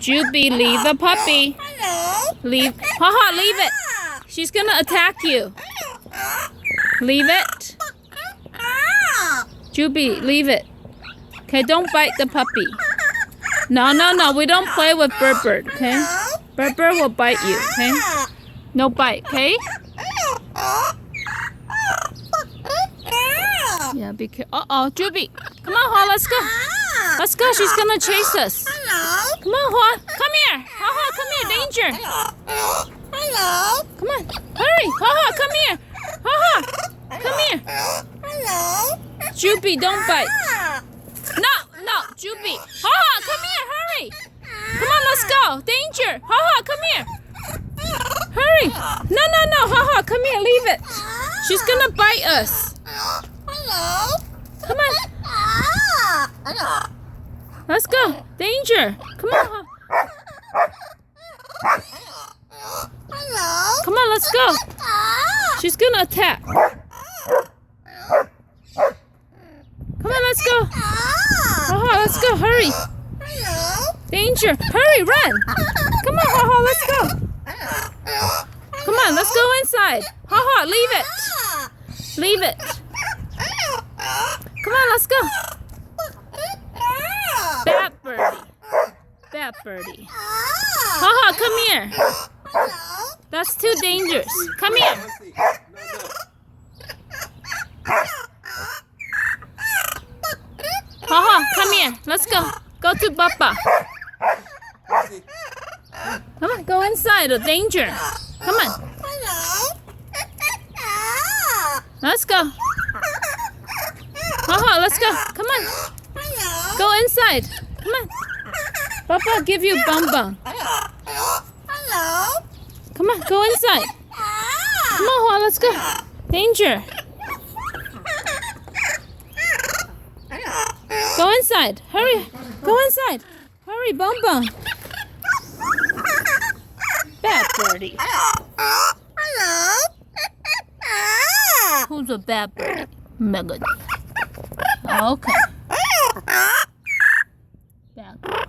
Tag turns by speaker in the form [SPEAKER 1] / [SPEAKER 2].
[SPEAKER 1] Jubee, leave the puppy. Leave. Haha, leave it. She's gonna attack you. Leave it. Jubee, leave it. Okay, don't bite the puppy. No, we don't play with Bird, okay? Bird will bite you, okay? No bite, okay? Yeah, be careful. Uh-oh, Jubee. Come on, Hua, let's go. Let's go, she's gonna chase us. Come on, Hua. Come here. Hua, come here, danger. Come on, hurry. Hua, come here. Hua, come here. Jubee, don't bite. No, Jubee. Hua, come here, hurry. Come on, let's go. Danger. Hua, come here. Hurry. No, Hua, come here, leave it. She's gonna bite us. Come on. Let's go. Danger. Come on, Hua. Come on, let's go. She's gonna attack. Come on, let's go. Haha, let's go. Hurry. Danger. Hurry, run. Come on, Haha, let's go. Come on, let's go inside. Haha, leave it. Leave it. Come on, let's go. Bad birdie. Haha, come here. That's too dangerous. Come here. Haha, come here. Let's go. Go to Papa. Come on, go inside. Oh, danger. Come on. Let's go. Haha, let's go. Come on. Go inside. Come on. Papa give you bum. Come on, go inside. Come on, Hua, let's go. Danger. Go inside. Hurry. Go inside. Hurry, Bum. Bad birdie. Who's a bad birdie? Megan. Okay. Bad birdie.